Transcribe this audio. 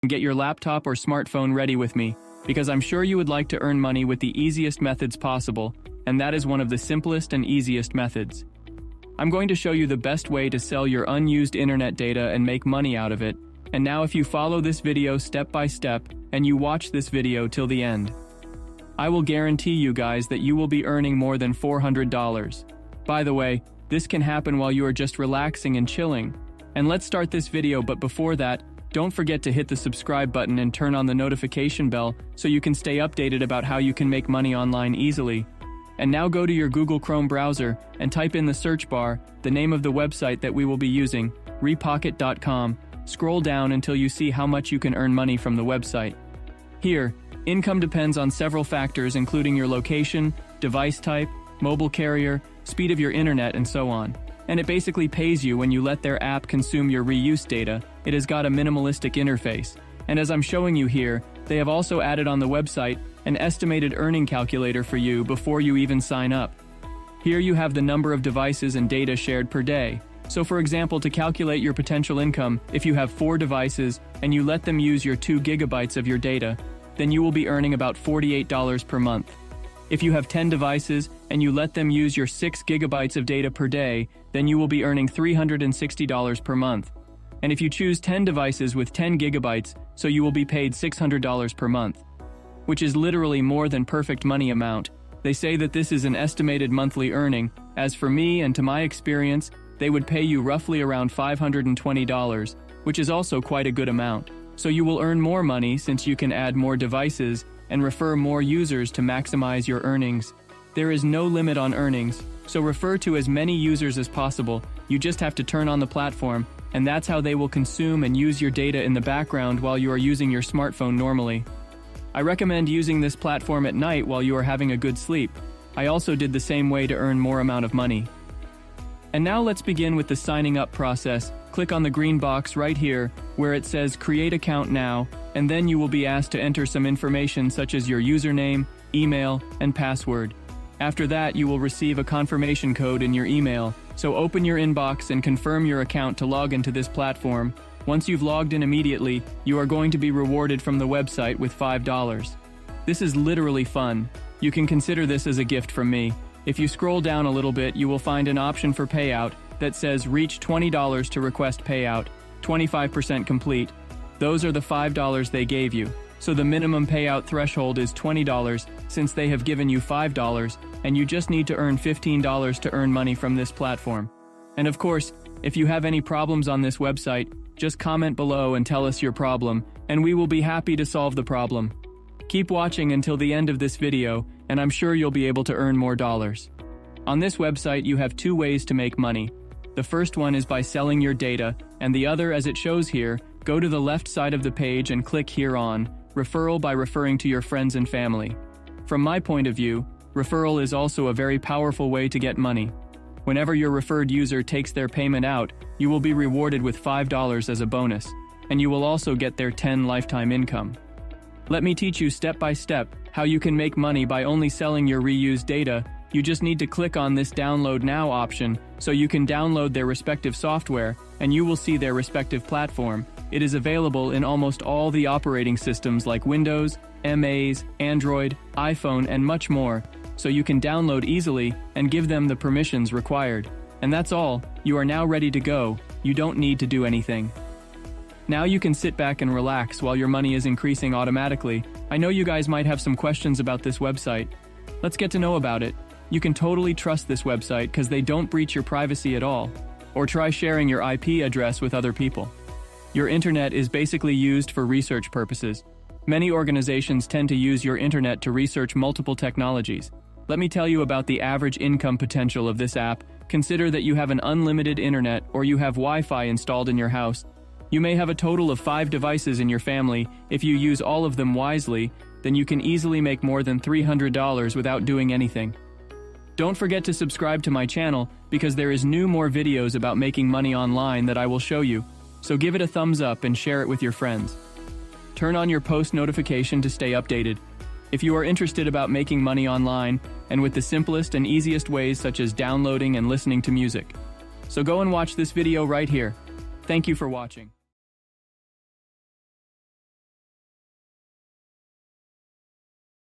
and get your laptop or smartphone ready with me, because I'm sure you would like to earn money with the easiest methods possible, and that is one of the simplest and easiest methods. I'm going to show you the best way to sell your unused internet data and make money out of it, and now if you follow this video step by step, and you watch this video till the end, I will guarantee you guys that you will be earning more than $400. By the way, this can happen while you are just relaxing and chilling. And let's start this video, but before that, don't forget to hit the subscribe button and turn on the notification bell so you can stay updated about how you can make money online easily. And now go to your Google Chrome browser and type in the search bar the name of the website that we will be using, repocket.com. Scroll down until you see how much you can earn money from the website. Here, income depends on several factors including your location, device type, mobile carrier, speed of your internet, and so on. And it basically pays you when you let their app consume your reuse data. It has got a minimalistic interface. And as I'm showing you here, they have also added on the website an estimated earning calculator for you before you even sign up. Here you have the number of devices and data shared per day. So for example, to calculate your potential income, if you have 4 devices and you let them use your 2 gigabytes of your data, then you will be earning about $48 per month. If you have 10 devices and you let them use your 6 gigabytes of data per day, then you will be earning $360 per month. And if you choose 10 devices with 10 gigabytes, so you will be paid $600 per month, which is literally more than perfect money amount. They say that this is an estimated monthly earning. As for me and to my experience, they would pay you roughly around $520, which is also quite a good amount. So you will earn more money since you can add more devices and refer more users to maximize your earnings. There is no limit on earnings, so refer to as many users as possible. You just have to turn on the platform, and that's how they will consume and use your data in the background while you are using your smartphone normally. I recommend using this platform at night while you are having a good sleep. I also did the same way to earn more amount of money. And now let's begin with the signing up process. Click on the green box right here where it says create account now, and then you will be asked to enter some information such as your username, email, and password. After that, you will receive a confirmation code in your email, so open your inbox and confirm your account to log into this platform. Once you've logged in immediately, you are going to be rewarded from the website with $5. This is literally fun. You can consider this as a gift from me. If you scroll down a little bit, you will find an option for payout that says reach $20 to request payout, 25% complete. Those are the $5 they gave you. So the minimum payout threshold is $20 since they have given you $5, and you just need to earn $15 to earn money from this platform. And of course, if you have any problems on this website, just comment below and tell us your problem, and we will be happy to solve the problem. Keep watching until the end of this video, and I'm sure you'll be able to earn more dollars. On this website, you have 2 ways to make money. The first one is by selling your data, and the other, as it shows here, go to the left side of the page and click here on referral by referring to your friends and family. From my point of view, referral is also a very powerful way to get money. Whenever your referred user takes their payment out, you will be rewarded with $5 as a bonus, and you will also get their 10 lifetime income. Let me teach you step by step how you can make money by only selling your reused data. You just need to click on this download now option so you can download their respective software, and you will see their respective platform. It is available in almost all the operating systems like Windows, MAs, Android, iPhone, and much more, so you can download easily and give them the permissions required. And that's all. You are now ready to go. You don't need to do anything. Now you can sit back and relax while your money is increasing automatically. I know you guys might have some questions about this website. Let's get to know about it. You can totally trust this website because they don't breach your privacy at all. Or try sharing your IP address with other people. Your internet is basically used for research purposes. Many organizations tend to use your internet to research multiple technologies. Let me tell you about the average income potential of this app. Consider that you have an unlimited internet or you have Wi-Fi installed in your house. You may have a total of 5 devices in your family. If you use all of them wisely, then you can easily make more than $300 without doing anything. Don't forget to subscribe to my channel because there is more videos about making money online that I will show you. So give it a thumbs up and share it with your friends. Turn on your post notification to stay updated. If you are interested about making money online and with the simplest and easiest ways such as downloading and listening to music. So go and watch this video right here. Thank you for watching.